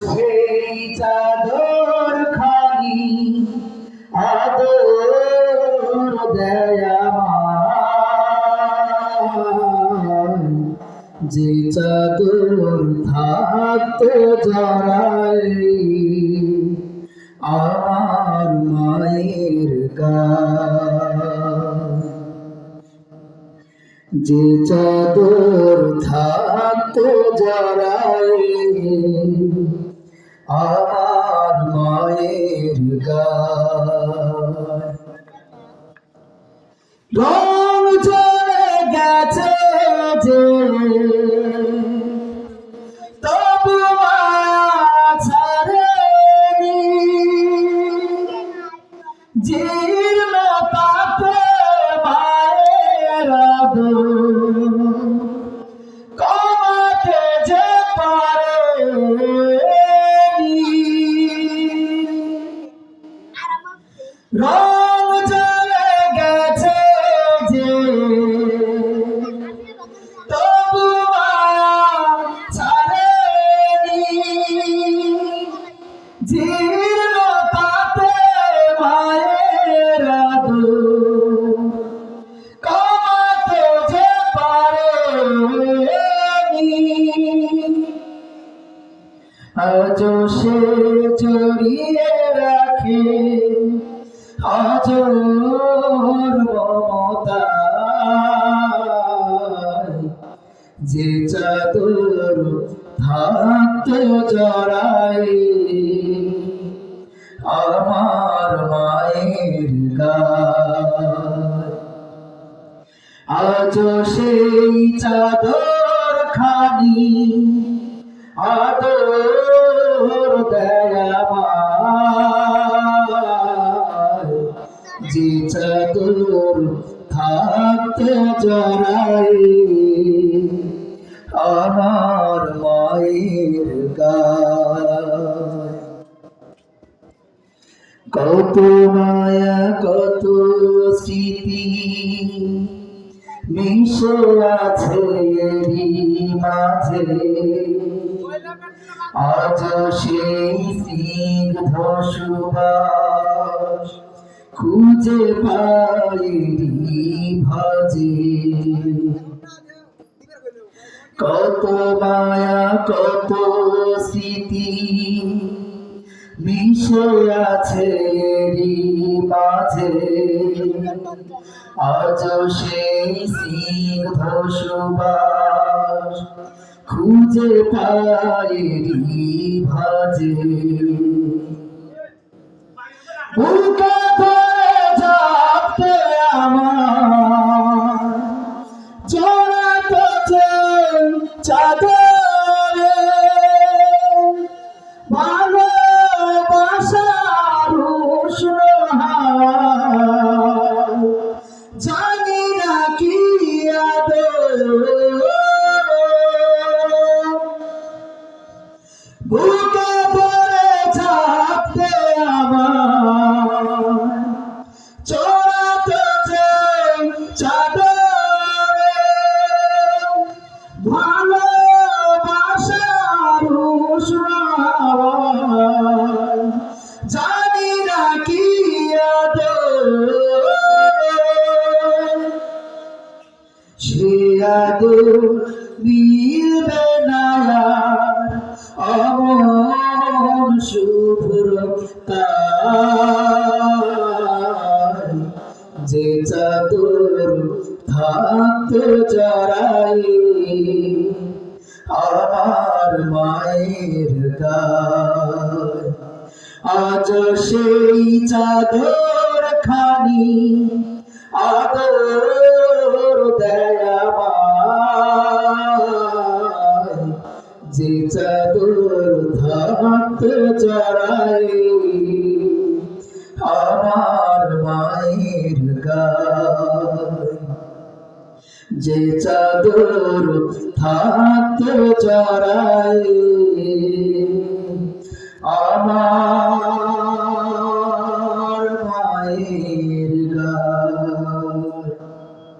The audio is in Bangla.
সেই চাদর খানি আদর দেয় আমায়, যে চাদর থাকতো জড়াই আমার মায়ের গায়ে, যে চাদর থাকতো জড়াই আমার মায়ের গায়ে। রং চলে গেছে যে তবু মায়া ছাড়েনি, জীর্ণ পাপে মায়ের আদর কমাতে যে পারেনি। রং চলে গেছে যে তবু মায়া ছাড়েনি, জীর্ণ পাপে মায়ের আদর কমাতে যে পারেনি। আজও সে জড়িয়ে রাখে আজর মমতায়, যে চাদর থাকতো জড়াই আমার মায়ের গায়ে। আজও সেই চাদর খানি আদর দেয় আমায়, যে চাদর থাকতো জড়াই আমার মায়ের গায়ে। কত মায়া কত স্মৃতি মিশে আছে এরই মাঝে, আজ সেই স্নিগ্ধ সুবাস খুঁজে পাইনি ভাজে। কত মায়া কত স্মৃতি মিশে আছে এরই মাঝে, আজ সেই স্নিগ্ধ সুবাস খুঁজে পাইনি ভাজে। বুকে ধরে যাবে আমার জড়াতো যে চাদরে, ভালোবাসার উষ্ণ হাওয়া জানি না কি আদর, বুকে ধরে চাপতে আমার চড়াতো যে চাদরে, ভালোবাসার উষ্ণ হাওয়া জানি না কি আদর, সে আদর মিলবে না অমন শুভ্র তাই, যে চাদর থাকতো জড়াই আমার মায়ের গায়ে। আজ সেই চাদর খানি আদর দেয় আমায়, যে চাদর থাকতো জড়াই আমার মায়ের গায়ে, যে চাদর থাকতো জড়াই আমার